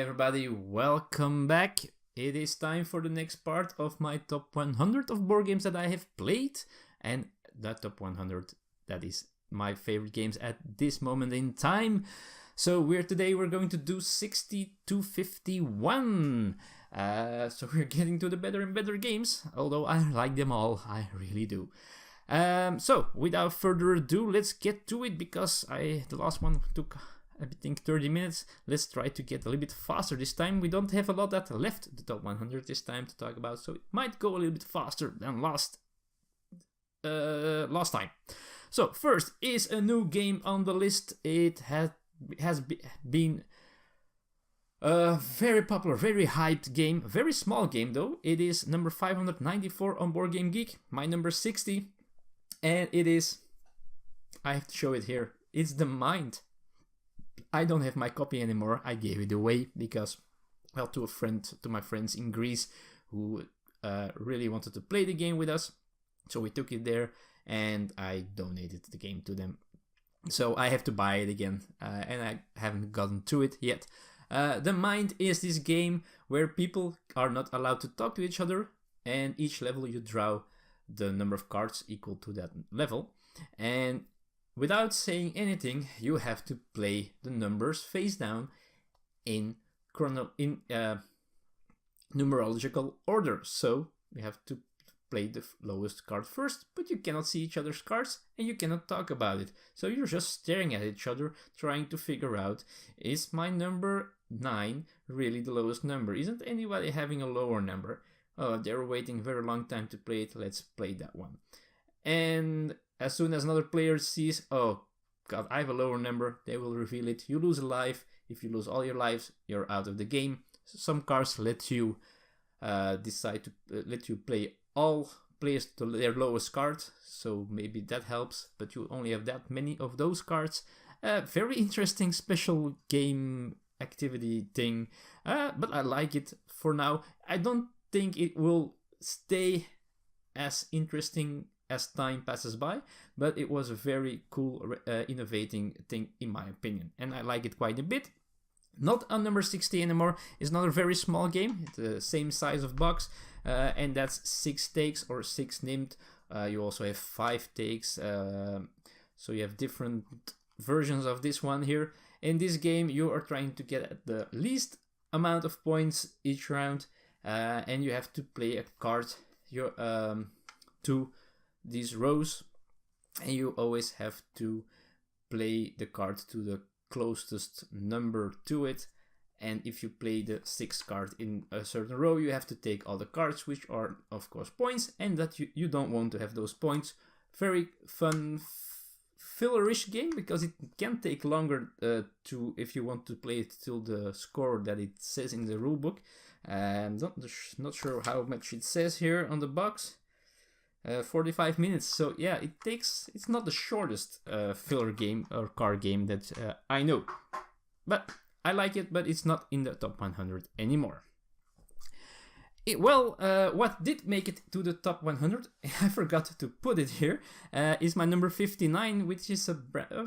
everybody, welcome back. It is time for the next part of my top 100 of board games that I have played, and that top 100 that is my favorite games at this moment in time. So today we're going to do 60 to 51. So we're getting to the better and better games, although I like them all, I really do. So without further ado, let's get to it, because the last one took I think 30 minutes. Let's try to get a little bit faster this time. We don't have a lot that left the top 100 this time to talk about, so it might go a little bit faster than last time. So first is a new game on the list. It has been a very popular, very hyped game, very small game though. It is number 594 on Board Game Geek, my number 60, and it is, I have to show it here, it's The Mind. I don't have my copy anymore. I gave it away because, well, to my friends in Greece who really wanted to play the game with us. So we took it there and I donated the game to them. So I have to buy it again, and I haven't gotten to it yet. The Mind is this game where people are not allowed to talk to each other, and each level you draw the number of cards equal to that level. And without saying anything, you have to play the numbers face down in numerological order. So you have to play the lowest card first, but you cannot see each other's cards and you cannot talk about it. So you're just staring at each other, trying to figure out, is my number 9 really the lowest number? Isn't anybody having a lower number? Oh, they're waiting a very long time to play it. Let's play that one. And as soon as another player sees, oh god, I have a lower number, they will reveal it. You lose a life. If you lose all your lives, you're out of the game. Some cards let you decide to let you play all players to their lowest card, so maybe that helps, but you only have that many of those cards. Very interesting special game activity thing, but I like it for now. I don't think it will stay as interesting as time passes by, but it was a very cool, innovating thing in my opinion, and I like it quite a bit. Not on number 60 anymore. It's another very small game. It's the same size of box, and that's 6 takes or 6 named. You also have 5 takes, so you have different versions of this one here. In this game, you are trying to get at the least amount of points each round, and you have to play a card to these rows, and you always have to play the card to the closest number to it. And if you play the 6th card in a certain row, you have to take all the cards, which are of course points, and that you don't want to have those points. Very fun fillerish game, because it can take longer if you want to play it till the score that it says in the rulebook. I'm not sure how much it says here on the box. 45 minutes, so yeah, it's not the shortest filler game or card game that I know, but I like it, but it's not in the top 100 anymore. What did make it to the top 100, I forgot to put it here, is my number 59, which is a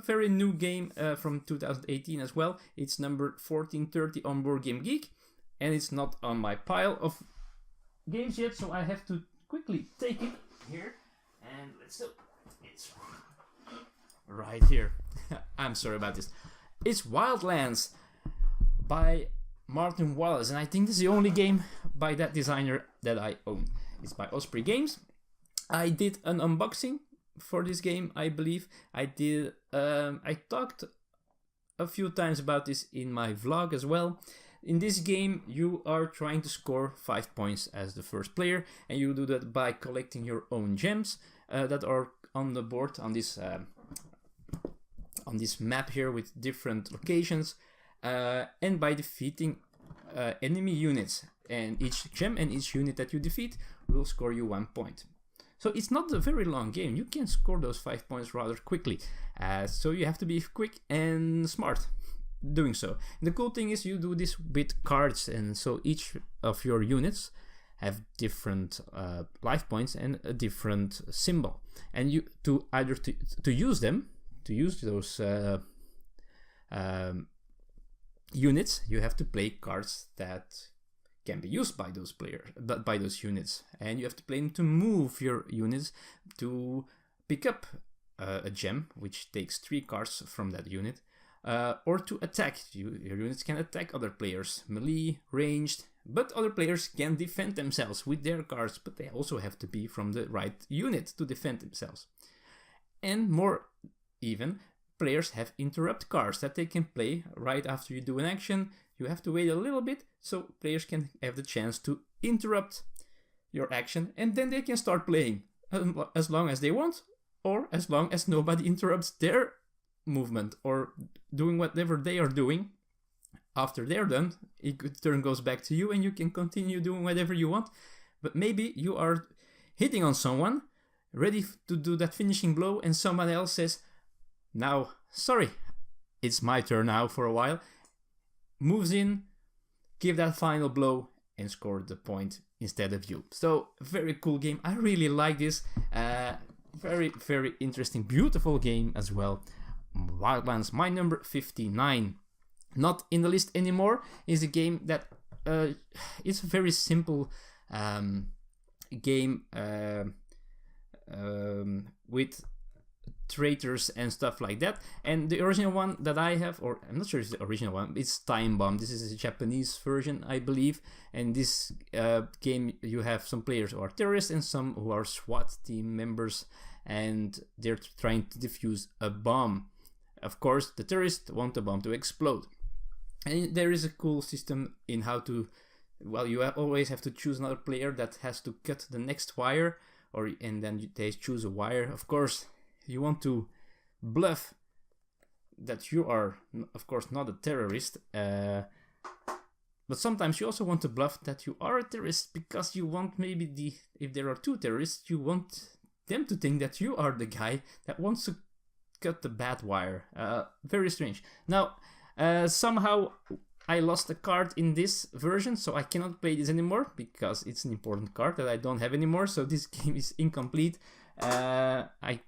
very new game from 2018 as well. It's number 1430 on Board Game Geek, and it's not on my pile of games yet, so I have to quickly take it here, and let's do it's right here. I'm sorry about this. It's Wildlands by Martin Wallace, and I think this is the only game by that designer that I own. It's by Osprey Games. I did an unboxing for this game, I believe. I talked a few times about this in my vlog as well. In this game, you are trying to score 5 points as the first player, and you do that by collecting your own gems that are on the board on this map here with different locations, and by defeating enemy units. And each gem and each unit that you defeat will score you 1 point. So it's not a very long game. You can score those 5 points rather quickly. So you have to be quick and smart doing so. And the cool thing is you do this with cards, and so each of your units have different life points and a different symbol, and you to use those units, you have to play cards that can be used by those players, by those units, and you have to play them to move your units, to pick up a gem, which takes 3 cards from that unit, or to attack. Your units can attack other players, melee, ranged, but other players can defend themselves with their cards, but they also have to be from the right unit to defend themselves. And more even, players have interrupt cards that they can play right after you do an action. You have to wait a little bit so players can have the chance to interrupt your action, and then they can start playing as long as they want, or as long as nobody interrupts their movement or doing whatever they are doing. After they're done, turn goes back to you and you can continue doing whatever you want. But maybe you are hitting on someone, ready to do that finishing blow, and someone else says, now, sorry, it's my turn now for a while, moves in, give that final blow, and score the point instead of you. So, very cool game. I really like this. Very, very interesting, beautiful game as well. Wildlands, my number 59. Not in the list anymore, is a game that it's a very simple game with traitors and stuff like that. And the original one that I have, or I'm not sure it's the original one, it's Time Bomb. This is a Japanese version, I believe. And this game, you have some players who are terrorists and some who are SWAT team members, and they're trying to defuse a bomb. Of course, the terrorists want the bomb to explode. And there is a cool system in how to, well, you always have to choose another player that has to cut the next wire, and then they choose a wire. Of course, you want to bluff that you are, of course, not a terrorist, but sometimes you also want to bluff that you are a terrorist, because you want maybe if there are 2 terrorists, you want them to think that you are the guy that wants to cut the bad wire. Very strange. Now, somehow I lost a card in this version, so I cannot play this anymore because it's an important card that I don't have anymore, so this game is incomplete. I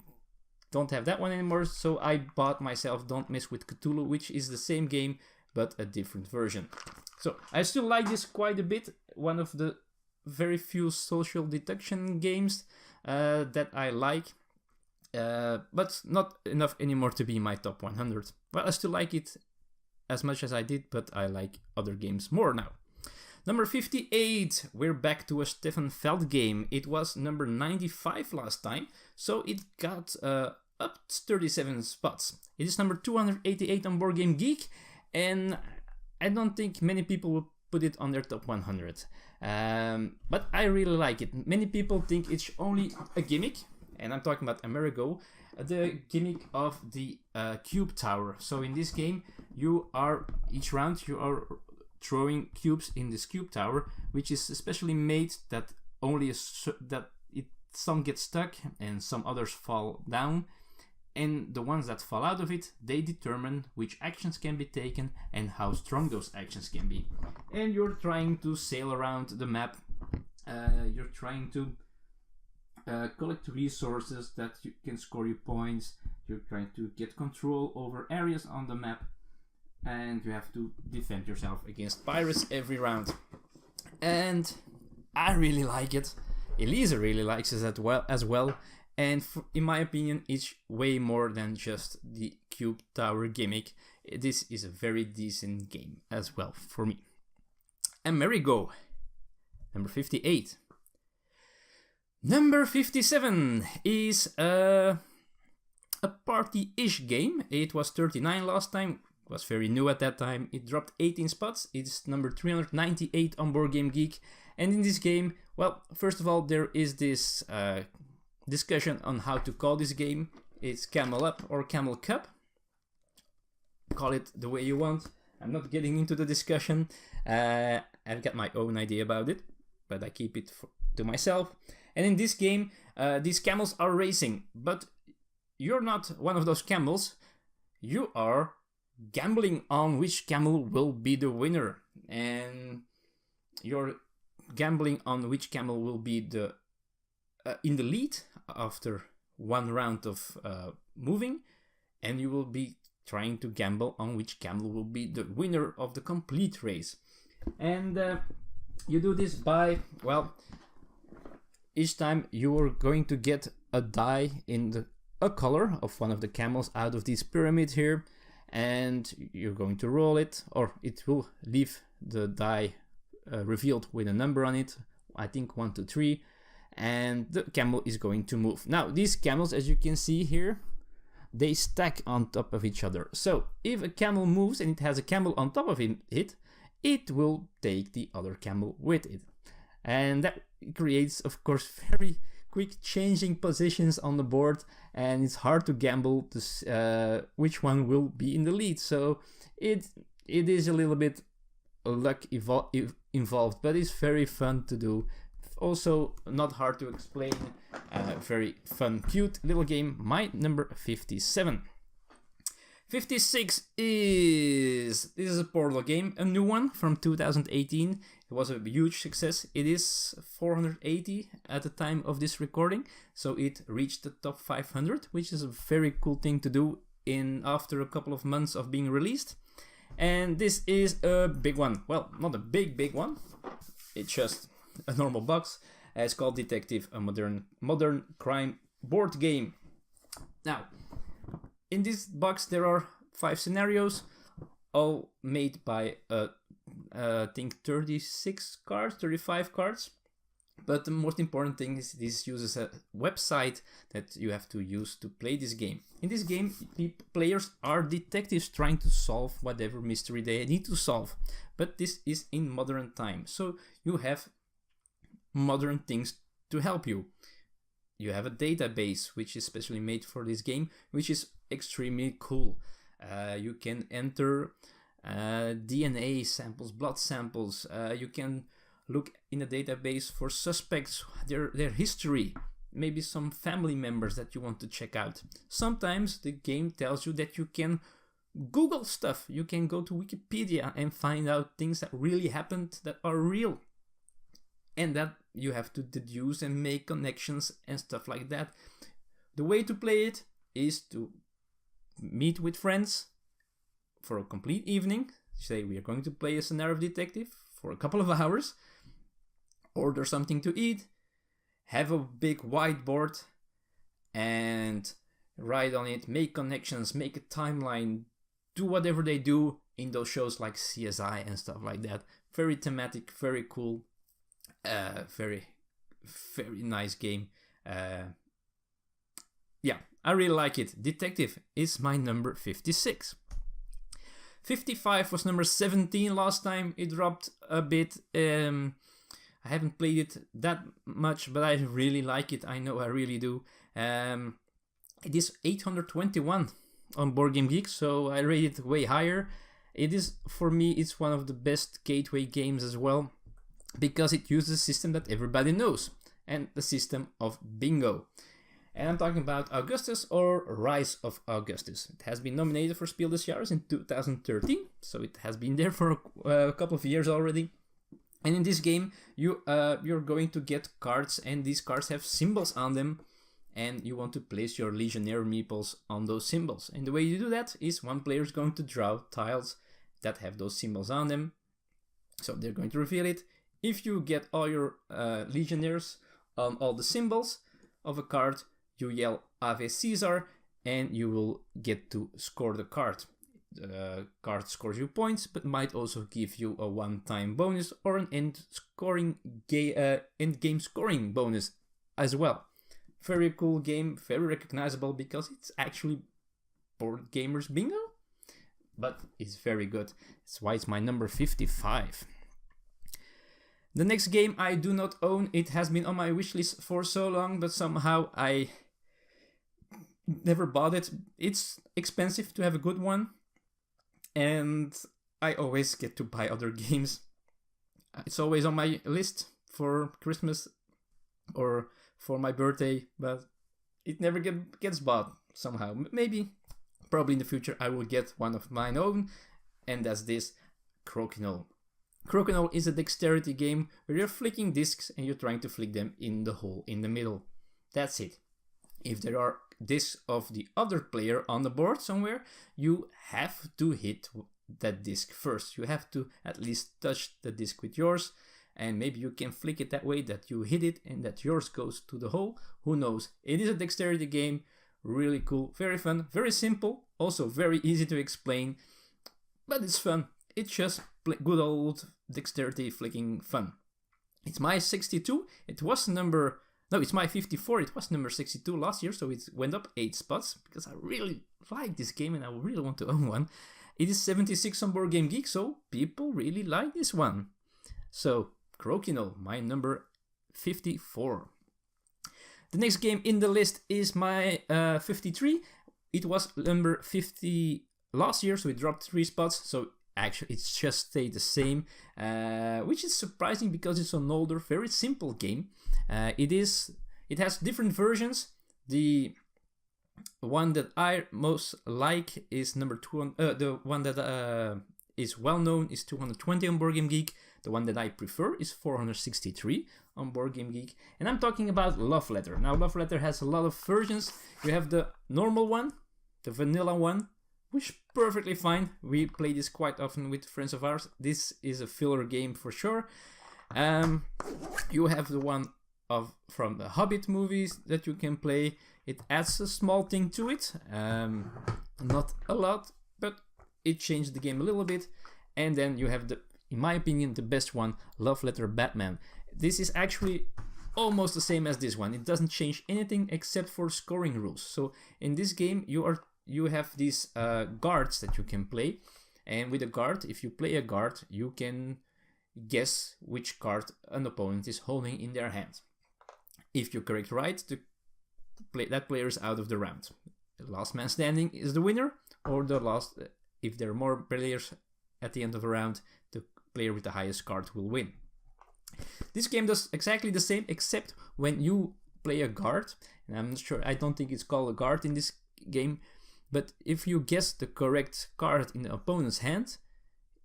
don't have that one anymore, so I bought myself Don't Mess with Cthulhu, which is the same game but a different version. So I still like this quite a bit. One of the very few social deduction games that I like, but not enough anymore to be my top 100. But I still like it as much as I did, but I like other games more now. Number 58, we're back to a Stefan Feld game. It was number 95 last time, so it got up 37 spots. It is number 288 on Board Game Geek, and I don't think many people will put it on their top 100. But I really like it. Many people think it's only a gimmick, and I'm talking about Amerigo, the gimmick of the cube tower. So in this game, each round you are throwing cubes in this cube tower, which is especially made that some get stuck and some others fall down, and the ones that fall out of it, they determine which actions can be taken and how strong those actions can be. And you're trying to sail around the map. You're trying to collect resources that you can score you points. You're trying to get control over areas on the map, and you have to defend yourself against pirates every round. And I really like it. Elisa really likes it as well. And in my opinion, it's way more than just the cube tower gimmick. This is a very decent game as well for me. Amerigo, number 58. Number 57 is a party-ish game. It was 39 last time. It was very new at that time. It dropped 18 spots. It's number 398 on Board Game Geek. And in this game, well, first of all, there is this discussion on how to call this game. It's Camel Up or Camel Cup. Call it the way you want. I'm not getting into the discussion. I've got my own idea about it, but I keep it to myself. And in this game, these camels are racing, but you're not one of those camels. You are gambling on which camel will be the winner, and you're gambling on which camel will be the in the lead after one round of moving, and you will be trying to gamble on which camel will be the winner of the complete race. And you do this by, well, each time you are going to get a die in a color of one of the camels out of this pyramid here, and you're going to roll it, or it will leave the die revealed with a number on it, I think 1, 2, 3, and the camel is going to move. Now these camels, as you can see here, they stack on top of each other. So if a camel moves and it has a camel on top of it, it will take the other camel with it. And that creates, of course, very quick changing positions on the board, and it's hard to gamble to which one will be in the lead. So it is a little bit luck involved, but it's very fun to do. Also not hard to explain, very fun, cute little game. My number 57. 56 this is a portal game, a new one from 2018. It was a huge success. It is 480 at the time of this recording, so it reached the top 500, which is a very cool thing to do after a couple of months of being released. And this is a big one. Well, not a big one. It's just a normal box. It's called Detective, a modern crime board game. Now, in this box there are 5 scenarios, all made by I think 35 cards. But the most important thing is this uses a website that you have to use to play this game. In this game, the players are detectives trying to solve whatever mystery they need to solve. But this is in modern times, so you have modern things to help you. You have a database which is specially made for this game, which is extremely cool. You can enter DNA samples, blood samples. You can look in a database for suspects, their history, maybe some family members that you want to check out. Sometimes the game tells you that you can Google stuff. You can go to Wikipedia and find out things that really happened that are real, and that you have to deduce and make connections and stuff like that. The way to play it is to meet with friends for a complete evening. Say we are going to play a scenario of detective for a couple of hours. Order something to eat, have a big whiteboard, and write on it, make connections, make a timeline, do whatever they do in those shows like CSI and stuff like that. Very thematic, very cool, very nice game. Yeah, I really like it. Detective is my number 56. 55 was number 17 last time. It dropped a bit. I haven't played it that much, but I really like it. I know I really do. It is 821 on Board Game Geek, so I rate it way higher. It is, for me, it's one of the best gateway games as well, because it uses a system that everybody knows, and the system of bingo. And I'm talking about Augustus, or Rise of Augustus. It has been nominated for Spiel des Jahres in 2013, so it has been there for a couple of years already. And in this game, you're going to get cards, and these cards have symbols on them, and you want to place your Legionnaire meeples on those symbols. And the way you do that is one player is going to draw tiles that have those symbols on them, so they're going to reveal it. If you get all your Legionnaires on all the symbols of a card, you yell Ave Caesar, and you will get to score the card. The card scores you points, but might also give you a one-time bonus or an end game scoring bonus as well. Very cool game, very recognizable because it's actually board gamers bingo, but it's very good. That's why it's my number 55. The next game I do not own. It has been on my wishlist for so long, but somehow I never bought it. It's expensive to have a good one, and I always get to buy other games. It's always on my list for Christmas or for my birthday, but it never gets bought somehow. Maybe, probably in the future, I will get one of mine own, and that's this Crokinole. Crokinole is a dexterity game where you're flicking discs and you're trying to flick them in the hole in the middle. That's it. If there are disc of the other player on the board somewhere, you have to hit that disc first. You have to at least touch the disc with yours, and maybe you can flick it that way that you hit it and that yours goes to the hole. Who knows? It is a dexterity game. Really cool, very fun, very simple, also very easy to explain, but it's fun. It's just good old dexterity flicking fun. It's my 62. It was it's my 54. It was number 62 last year, so it went up 8 spots because I really like this game and I really want to own one. It is 76 on Board Game Geek, so people really like this one. So, Crokinole, my number 54. The next game in the list is my 53. It was number 50 last year, so it dropped 3 spots. So actually, it's just stayed the same, which is surprising because it's an older, very simple game. It has different versions. The one that I most like is number 2. The one that is well known is 220 on Board Game Geek. The one that I prefer is 463 on Board Game Geek. And I'm talking about Love Letter. Now, Love Letter has a lot of versions. You have the normal one, the vanilla one, which is perfectly fine. We play this quite often with friends of ours. This is a filler game for sure. You have the one from the Hobbit movies that you can play. It adds a small thing to it. Not a lot, but it changed the game a little bit. And then you have in my opinion, the best one, Love Letter Batman. This is actually almost the same as this one. It doesn't change anything except for scoring rules. So in this game, you have these guards that you can play. And with a guard, if you play a guard, you can guess which card an opponent is holding in their hand. If you correct right, that player is out of the round. The last man standing is the winner, or if there are more players at the end of the round, the player with the highest card will win. This game does exactly the same, except when you play a guard, and I'm not sure, I don't think it's called a guard in this game, but if you guess the correct card in the opponent's hand,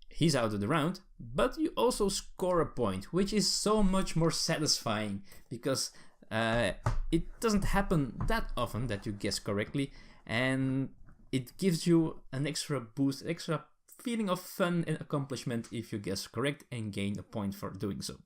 he's out of the round, but you also score a point, which is so much more satisfying, because it doesn't happen that often that you guess correctly, and it gives you an extra boost, extra feeling of fun and accomplishment if you guess correct and gain a point for doing so.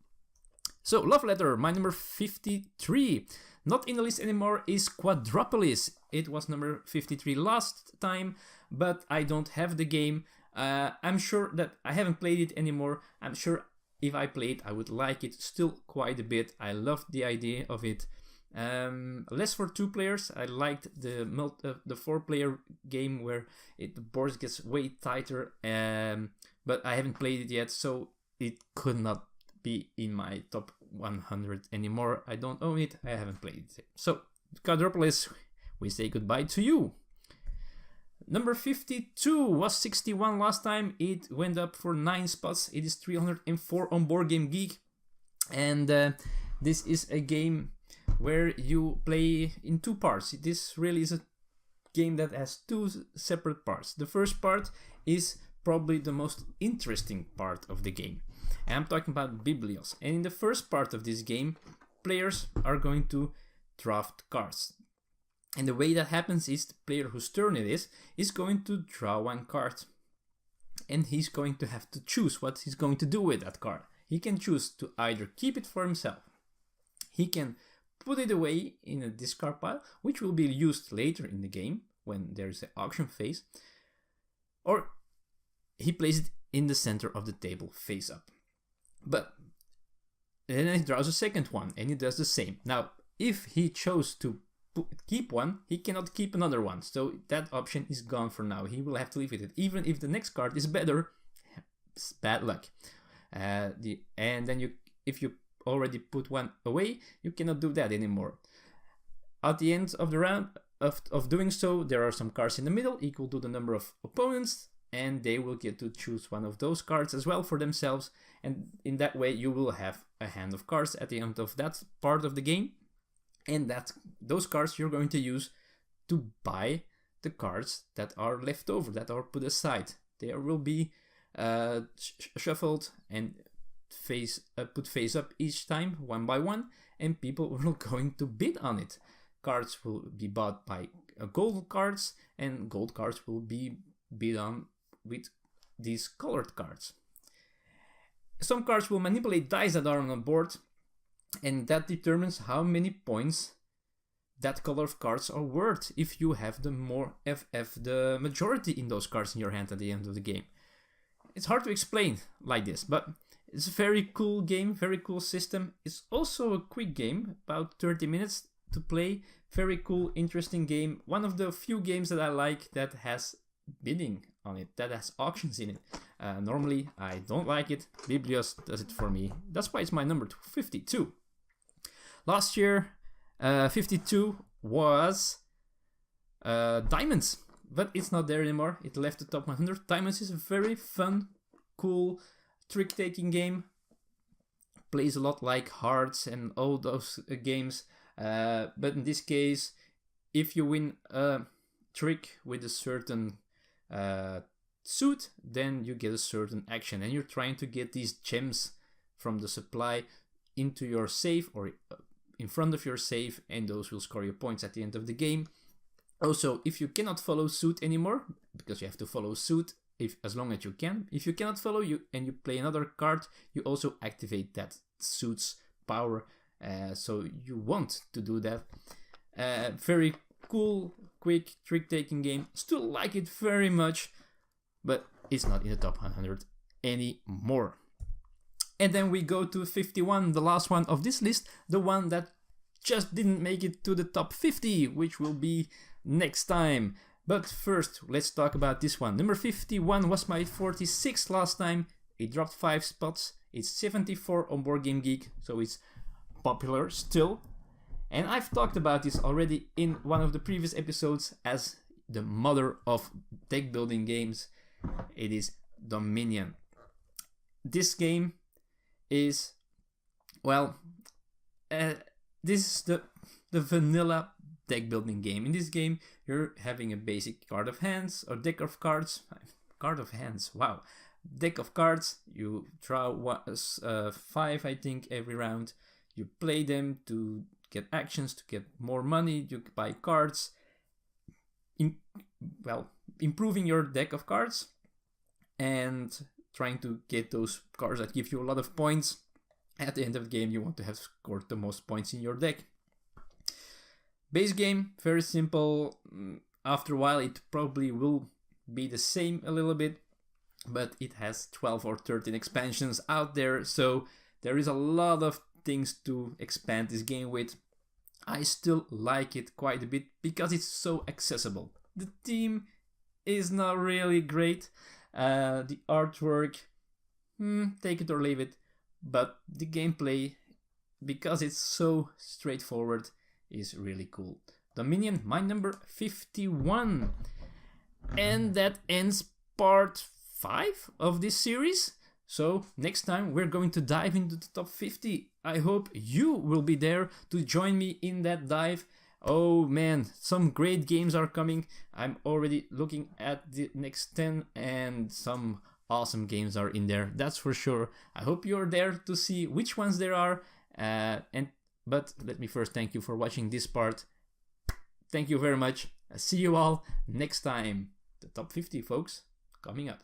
So, Love Letter, my number 53. Not in the list anymore is Quadropolis. It was number 53 last time, but I don't have the game. I'm sure that I haven't played it anymore. I'm sure if I play it, I would like it still quite a bit. I loved the idea of it. Less for 2 players. I liked the 4-player game where the board gets way tighter, but I haven't played it yet, so it could not be in my top 100 anymore. I don't own it, I haven't played it. So, Quadropolis, we say goodbye to you. Number 52 was 61 last time. It went up for 9 spots. It is 304 on Board Game Geek, and this is a game where you play in 2 parts. This really is a game that has 2 separate parts. The first part is probably the most interesting part of the game. And I'm talking about Biblios. And in the first part of this game, players are going to draft cards. And the way that happens is the player whose turn it is going to draw 1 card. And he's going to have to choose what he's going to do with that card. He can choose to either keep it for himself. He can put it away in a discard pile, which will be used later in the game when there's an auction phase, or he places it in the center of the table face up. But then he draws a second one and he does the same. Now, if he chose to keep one, he cannot keep another one, so that option is gone for now. He will have to leave it, even if the next card is better. It's bad luck. And then if you already put one away, you cannot do that anymore. At the end of the round of doing so, there are some cards in the middle equal to the number of opponents, and they will get to choose one of those cards as well for themselves, and in that way you will have a hand of cards at the end of that part of the game, and those cards you're going to use to buy the cards that are left over, that are put aside. They will be shuffled and put face up each time, one by one, and people will going to bid on it. Cards will be bought by gold cards, and gold cards will be bid on with these colored cards. Some cards will manipulate dice that are on a board, and that determines how many points that color of cards are worth if you have the majority in those cards in your hand at the end of the game. It's hard to explain like this, but it's a very cool game, very cool system. It's also a quick game, about 30 minutes to play. Very cool, interesting game. One of the few games that I like that has bidding on it, that has auctions in it. Normally I don't like it. Biblios does it for me. That's why it's my number 52. Last year 52 was Diamonds, but it's not there anymore. It left the top 100. Diamonds is a very fun, cool trick-taking game. Plays a lot like Hearts and all those games, but in this case, if you win a trick with a certain suit, then you get a certain action, and you're trying to get these gems from the supply into your safe or in front of your safe, and those will score you points at the end of the game. Also, if you cannot follow suit anymore, because you have to follow suit as long as you can, if you cannot follow and you play another card, you also activate that suit's power, so you want to do that. Very cool, quick trick-taking game. Still like it very much, but it's not in the top 100 anymore. And then we go to 51, the last one of this list, the one that just didn't make it to the top 50, which will be next time. But first, let's talk about this one. Number 51 was my 46 last time. It dropped 5 spots. It's 74 on Board Game Geek, so it's popular still. And I've talked about this already in one of the previous episodes as the mother of deck building games. It is Dominion. This game is, well, this is the vanilla deck building game. In this game, you're having a basic card of hands or deck of cards. Card of hands, wow. Deck of cards. You draw 5, I think, every round. You play them to get actions, to get more money. You buy cards. Improving your deck of cards and trying to get those cards that give you a lot of points. At the end of the game, you want to have scored the most points in your deck. Base game, very simple. After a while, it probably will be the same a little bit, but it has 12 or 13 expansions out there, so there is a lot of things to expand this game with. I still like it quite a bit because it's so accessible. The theme is not really great. The artwork, take it or leave it. But the gameplay, because it's so straightforward, is really cool. Dominion, my number 51. And that ends part 5 of this series. So next time we're going to dive into the top 50. I hope you will be there to join me in that dive. Oh man, some great games are coming. I'm already looking at the next 10 and some awesome games are in there, that's for sure. I hope you're there to see which ones there are. But let me first thank you for watching this part. Thank you very much. See you all next time. The top 50, folks, coming up.